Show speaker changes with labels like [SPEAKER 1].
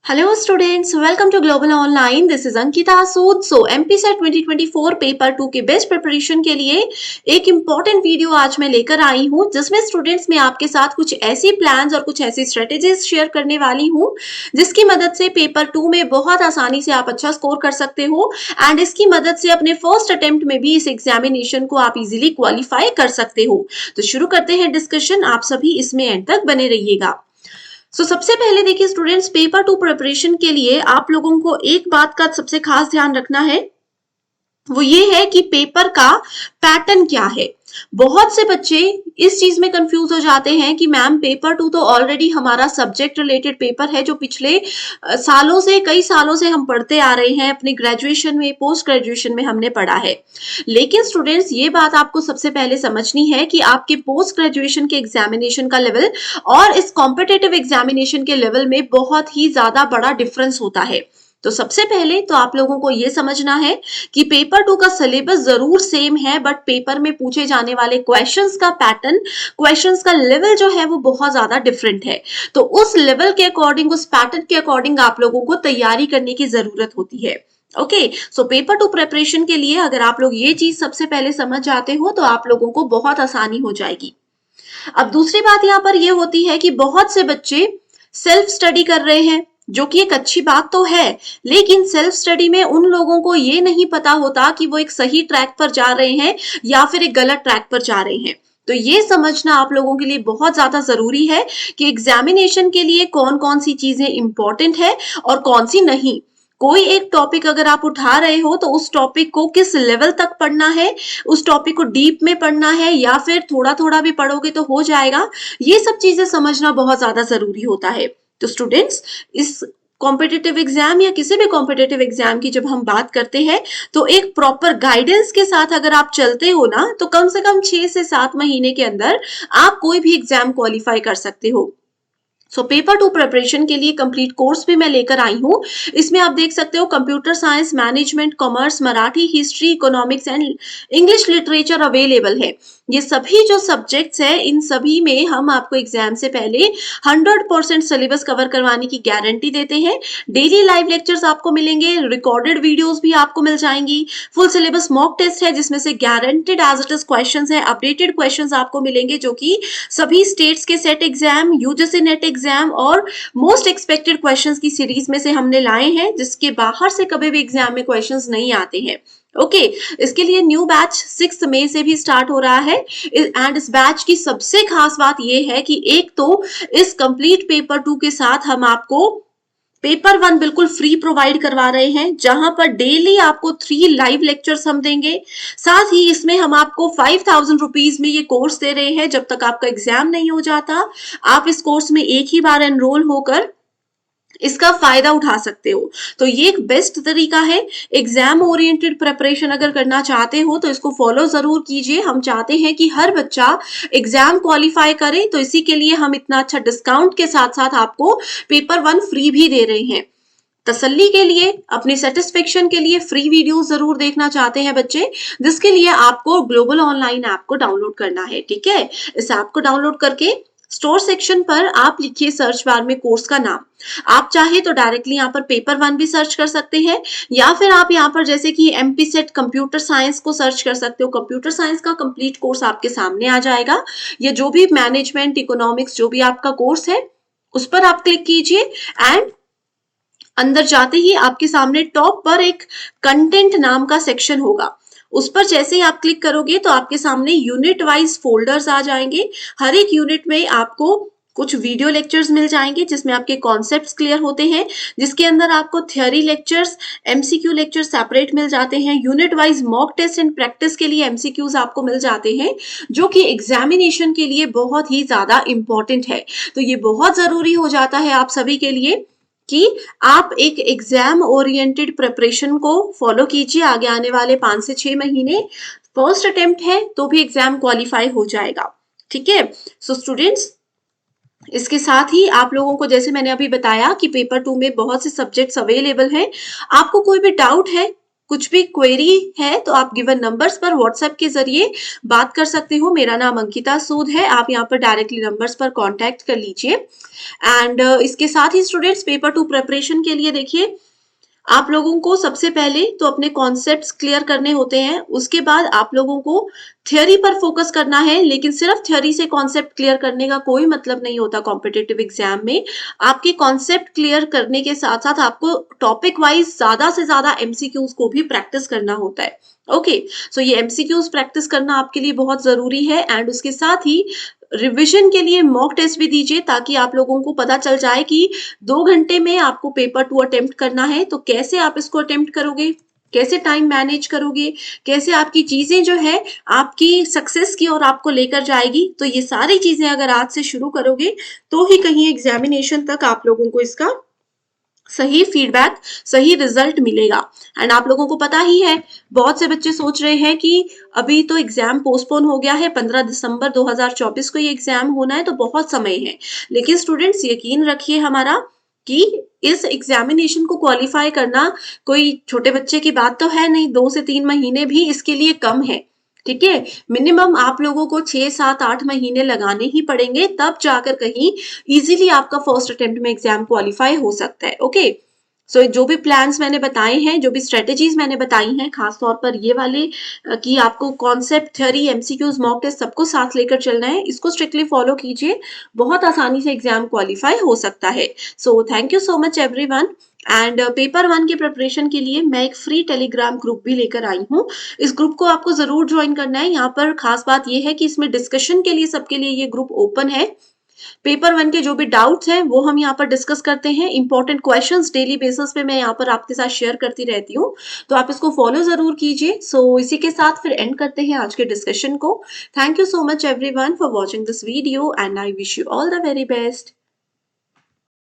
[SPEAKER 1] Hello students, welcome to Global Online. This is Ankita Sood. So MPSET 2024 paper 2 के best preparation के लिए एक important video आज मैं लेकर आई हूँ जिसमें स्टूडेंट्स मैं आपके साथ कुछ ऐसी प्लान्स और कुछ ऐसी स्ट्रेटेजीज शेयर करने वाली हूँ जिसकी मदद से पेपर 2 में बहुत आसानी से आप अच्छा स्कोर कर सकते हो एंड इसकी मदद से अपने फर्स्ट अटेम्प्ट में भी इस एग्जामिनेशन को आप इजीली क्वालिफाई कर सकते हो। तो शुरू करते हैं डिस्कशन, आप सभी इसमें एंड तक बने रहिएगा। सबसे पहले देखिए स्टूडेंट्स, पेपर 2 प्रिपरेशन के लिए आप लोगों को एक बात का सबसे खास ध्यान रखना है, वो ये है कि पेपर का पैटर्न क्या है। बहुत से बच्चे इस चीज में कंफ्यूज हो जाते हैं कि मैम पेपर 2 तो ऑलरेडी हमारा सब्जेक्ट रिलेटेड पेपर है जो पिछले कई सालों से हम पढ़ते आ रहे हैं, अपने ग्रेजुएशन में पोस्ट ग्रेजुएशन में हमने पढ़ा है। लेकिन स्टूडेंट्स ये बात आपको सबसे पहले समझनी है कि आपके पोस्ट ग्रेजुएशन के एग्जामिनेशन का लेवल और इस कॉम्पिटेटिव एग्जामिनेशन के लेवल में बहुत ही ज्यादा बड़ा डिफरेंस होता है। तो सबसे पहले तो आप लोगों को यह समझना है कि पेपर 2 का सिलेबस जरूर सेम है, बट पेपर में पूछे जाने वाले क्वेश्चंस का पैटर्न, क्वेश्चंस का लेवल जो है वो बहुत ज्यादा डिफरेंट है। तो उस लेवल के अकॉर्डिंग, उस पैटर्न के अकॉर्डिंग आप लोगों को तैयारी करने की जरूरत होती है। ओके, सो पेपर 2 प्रिपरेशन के लिए अगर आप लोग ये चीज सबसे पहले समझ जाते हो तो आप लोगों को बहुत आसानी हो जाएगी। अब दूसरी बात यहाँ पर यह होती है कि बहुत से बच्चे सेल्फ स्टडी कर रहे हैं, जो कि एक अच्छी बात तो है, लेकिन सेल्फ स्टडी में उन लोगों को ये नहीं पता होता कि वो एक सही ट्रैक पर जा रहे हैं या फिर एक गलत ट्रैक पर जा रहे हैं। तो ये समझना आप लोगों के लिए बहुत ज्यादा जरूरी है कि एग्जामिनेशन के लिए कौन कौन सी चीजें इंपॉर्टेंट है और कौन सी नहीं। कोई एक टॉपिक अगर आप उठा रहे हो तो उस टॉपिक को किस लेवल तक पढ़ना है, उस टॉपिक को डीप में पढ़ना है या फिर थोड़ा थोड़ा भी पढ़ोगे तो हो जाएगा, ये सब चीजें समझना बहुत ज्यादा जरूरी होता है। तो स्टूडेंट्स, इस कॉम्पिटिटिव एग्जाम या किसी भी कॉम्पिटिटिव एग्जाम की जब हम बात करते हैं तो एक प्रॉपर गाइडेंस के साथ अगर आप चलते हो ना, तो कम से कम 6 से 7 महीने के अंदर आप कोई भी एग्जाम क्वालिफाई कर सकते हो। पेपर 2 प्रिपरेशन के लिए कंप्लीट कोर्स भी मैं लेकर आई हूँ। इसमें आप देख सकते हो computer science, management, commerce, Marathi, history, economics and English literature available है। ये सभी जो सब्जेक्ट्स है, इन सभी में हम आपको एग्जाम से पहले 100% सिलेबस कवर करवाने की गारंटी देते हैं। डेली लाइव लेक्चर्स आपको मिलेंगे, रिकॉर्डेड वीडियोस भी आपको मिल जाएंगी, फुल सिलेबस मॉक टेस्ट है जिसमें से guaranteed as it is questions है, अपडेटेड क्वेश्चंस आपको मिलेंगे जो कि सभी स्टेट्स के SET exam, UGC NET exam और मोस्ट एक्सपेक्टेड क्वेश्चंस की सीरीज में से हमने लाए हैं, जिसके बाहर से कभी भी एग्जाम में क्वेश्चंस नहीं आते हैं। ओके, इसके लिए न्यू बैच 6 मई से भी स्टार्ट हो रहा है एंड इस बैच की सबसे खास बात यह है कि एक तो इस कंप्लीट पेपर 2 के साथ हम आपको पेपर 1 बिल्कुल फ्री प्रोवाइड करवा रहे हैं, जहां पर डेली आपको 3 लाइव लेक्चर्स हम देंगे। साथ ही इसमें हम आपको 5000 रुपीज में ये कोर्स दे रहे हैं। जब तक आपका एग्जाम नहीं हो जाता, आप इस कोर्स में एक ही बार एनरोल होकर इसका फायदा उठा सकते हो। तो ये एक बेस्ट तरीका है। एग्जाम ओरिएंटेड प्रिपरेशन अगर करना चाहते हो तो इसको फॉलो जरूर कीजिए। हम चाहते हैं कि हर बच्चा एग्जाम क्वालिफाई करे, तो इसी के लिए हम इतना अच्छा डिस्काउंट के साथ साथ आपको पेपर 1 फ्री भी दे रहे हैं। तसल्ली के लिए, अपनी सेटिस्फेक्शन के लिए फ्री वीडियो जरूर देखना चाहते हैं बच्चे, जिसके लिए आपको ग्लोबल ऑनलाइन ऐप को डाउनलोड करना है। ठीक है, इस ऐप को डाउनलोड करके स्टोर सेक्शन पर आप लिखिए सर्च बार में कोर्स का नाम। आप चाहे तो डायरेक्टली यहाँ पर पेपर 1 भी सर्च कर सकते हैं, या फिर आप यहाँ पर जैसे कि एमपीसेट कंप्यूटर साइंस को सर्च कर सकते हो। कंप्यूटर साइंस का कंप्लीट कोर्स आपके सामने आ जाएगा, या जो भी मैनेजमेंट, इकोनॉमिक्स जो भी आपका कोर्स है उस पर आप क्लिक कीजिए एंड अंदर जाते ही आपके सामने टॉप पर एक कंटेंट नाम का सेक्शन होगा। उस पर जैसे ही आप क्लिक करोगे तो आपके सामने यूनिट वाइज फोल्डर्स आ जाएंगे। हर एक यूनिट में आपको कुछ वीडियो लेक्चर्स मिल जाएंगे जिसमें आपके कॉन्सेप्ट्स क्लियर होते हैं, जिसके अंदर आपको theory lectures, MCQ lecture separate मिल जाते हैं। Unit wise mock test and practice के लिए एमसीक्यूज आपको मिल जाते हैं, जो कि एग्जामिनेशन के लिए बहुत ही ज्यादा इंपॉर्टेंट है। तो ये बहुत जरूरी हो जाता है आप सभी के लिए कि आप एक एग्जाम ओरिएंटेड प्रिपरेशन को फॉलो कीजिए। आगे आने वाले 5 से 6 महीने फर्स्ट अटेम्प्ट है तो भी एग्जाम क्वालिफाई हो जाएगा। ठीक है, सो स्टूडेंट्स, इसके साथ ही आप लोगों को जैसे मैंने अभी बताया कि पेपर 2 में बहुत से सब्जेक्ट्स अवेलेबल हैं। आपको कोई भी डाउट है, कुछ भी क्वेरी है तो आप गिवन नंबर्स पर व्हाट्सएप के जरिए बात कर सकते हो। मेरा नाम अंकिता सूद है, आप यहाँ पर डायरेक्टली नंबर्स पर कांटेक्ट कर लीजिए। एंड इसके साथ ही स्टूडेंट्स पेपर 2 प्रिपरेशन के लिए देखिए, आप लोगों को सबसे पहले तो अपने कॉन्सेप्ट्स क्लियर करने होते हैं, उसके बाद आप लोगों को थ्योरी पर फोकस करना है। लेकिन सिर्फ थ्योरी से कॉन्सेप्ट क्लियर करने का कोई मतलब नहीं होता कॉम्पिटिटिव एग्जाम में। आपके कॉन्सेप्ट क्लियर करने के साथ साथ आपको टॉपिक वाइज ज्यादा से ज्यादा एमसीक्यूज को भी प्रैक्टिस करना होता है। ओके, सो ये एमसीक्यूज प्रैक्टिस करना आपके लिए बहुत जरूरी है। एंड उसके साथ ही रिवीजन के लिए मॉक टेस्ट भी दीजिए, ताकि आप लोगों को पता चल जाए कि 2 घंटे में आपको पेपर 2 अटेम्प्ट करना है, तो कैसे आप इसको अटेम्प्ट करोगे, कैसे टाइम मैनेज करोगे, कैसे आपकी चीजें जो है आपकी सक्सेस की ओर आपको लेकर जाएगी। तो ये सारी चीजें अगर आज से शुरू करोगे तो ही कहीं एग्जामिनेशन तक आप लोगों को इसका सही फीडबैक, सही रिजल्ट मिलेगा। एंड आप लोगों को पता ही है, बहुत से बच्चे सोच रहे हैं कि अभी तो एग्जाम पोस्टपोन हो गया है, 15 दिसंबर 2024 को ये एग्जाम होना है, तो बहुत समय है। लेकिन स्टूडेंट्स यकीन रखिए हमारा कि इस एग्जामिनेशन को क्वालिफाई करना कोई छोटे बच्चे की बात तो है नहीं। 2 से 3 महीने भी इसके लिए कम है, ठीक है। मिनिमम आप लोगों को 6, 7, 8 महीने लगाने ही पड़ेंगे, तब जाकर कहीं इजीली आपका फर्स्ट अटेम्प्ट में एग्जाम क्वालिफाई हो सकता है। ओके, सो जो भी प्लान्स मैंने बताए हैं, जो भी स्ट्रेटेजीज मैंने बताई हैं, खासतौर पर ये वाले कि आपको concept, theory, MCQs, mock test सबको साथ लेकर चलना है, इसको स्ट्रिक्टली फॉलो कीजिए, बहुत आसानी से एग्जाम क्वालिफाई हो सकता है। So thank you so much everyone. And paper 1 के प्रिपरेशन के लिए मैं एक फ्री टेलीग्राम ग्रुप भी लेकर आई हूँ। इस ग्रुप को आपको जरूर ज्वाइन करना है। यहाँ पर खास बात यह है कि इसमें डिस्कशन के लिए सबके लिए ये ग्रुप ओपन है। पेपर 1 के जो भी डाउट्स हैं वो हम यहाँ पर डिस्कस करते हैं। इंपॉर्टेंट क्वेश्चंस डेली बेसिस पे मैं यहाँ पर आपके साथ शेयर करती रहती हूँ, तो आप इसको फॉलो जरूर कीजिए। सो इसी के साथ फिर एंड करते हैं आज के डिस्कशन को। Thank you so much everyone for watching this video and I wish you all the very best.